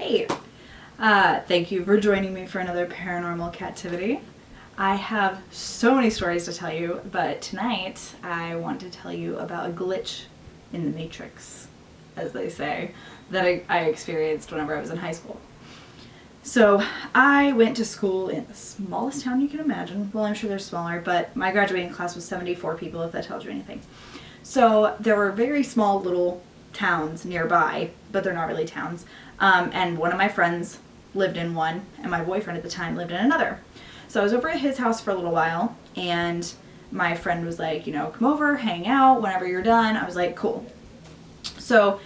Hey, thank you for joining me for another Paranormal Captivity. I have so many stories to tell you, but tonight I want to tell you about a glitch in the Matrix, as they say, that I experienced whenever I was in high school. So I went to school in the smallest town you can imagine. Well, I'm sure they're smaller, but my graduating class was 74 people, if that tells you anything. So there were very small little towns nearby, but they're not really towns. And one of my friends lived in one, and my boyfriend at the time lived in another. So I was over at his house for a little while, and my friend was like, come over, hang out whenever you're done. I was like, cool. So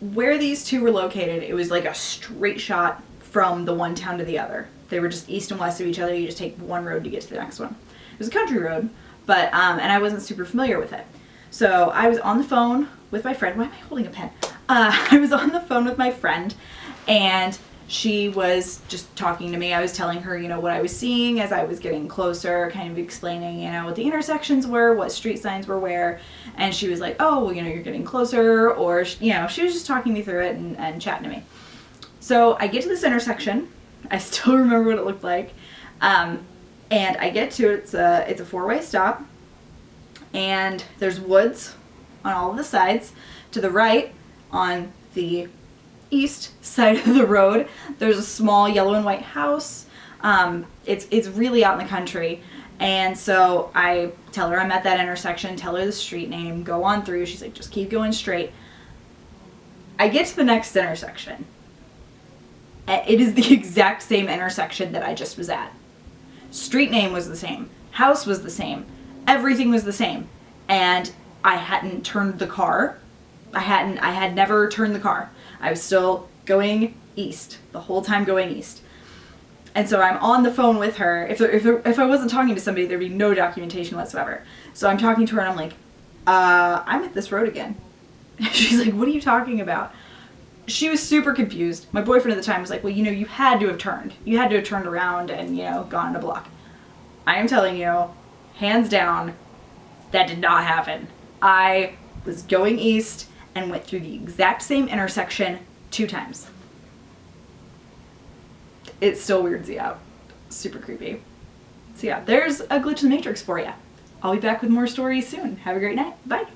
where these two were located, it was like a straight shot from the one town to the other. They were just east and west of each other. You just take one road to get to the next one. It was a country road, but and I wasn't super familiar with it. So I was on the phone with my friend. Why am I holding a pen? I was on the phone with my friend, and she was just talking to me. I was telling her, what I was seeing as I was getting closer, kind of explaining, what the intersections were, what street signs were where. And she was like, oh, well, you're getting closer. Or, she was just talking me through it and chatting to me. So I get to this intersection. I still remember what it looked like. And I get to it. It's a four-way stop. And there's woods on all of the sides. To the right, on the east side of the road, there's a small yellow and white house. It's really out in the country. And so I tell her I'm at that intersection, tell her the street name, go on through. She's like, just keep going straight. I get to the next intersection. It is the exact same intersection that I just was at. Street name was the same. House was the same. Everything was the same. And I hadn't turned the car. I had never turned the car. I was still going east, the whole time going east. And so I'm on the phone with her. If I wasn't talking to somebody, there'd be no documentation whatsoever. So I'm talking to her and I'm like, I'm at this road again. She's like, what are you talking about? She was super confused. My boyfriend at the time was like, well, you had to have turned. You had to have turned around and, gone in a block. I am telling you, hands down, that did not happen. I was going east and went through the exact same intersection 2 times. It still weirds you out. Super creepy. So yeah, there's a glitch in the Matrix for you. I'll be back with more stories soon. Have a great night. Bye.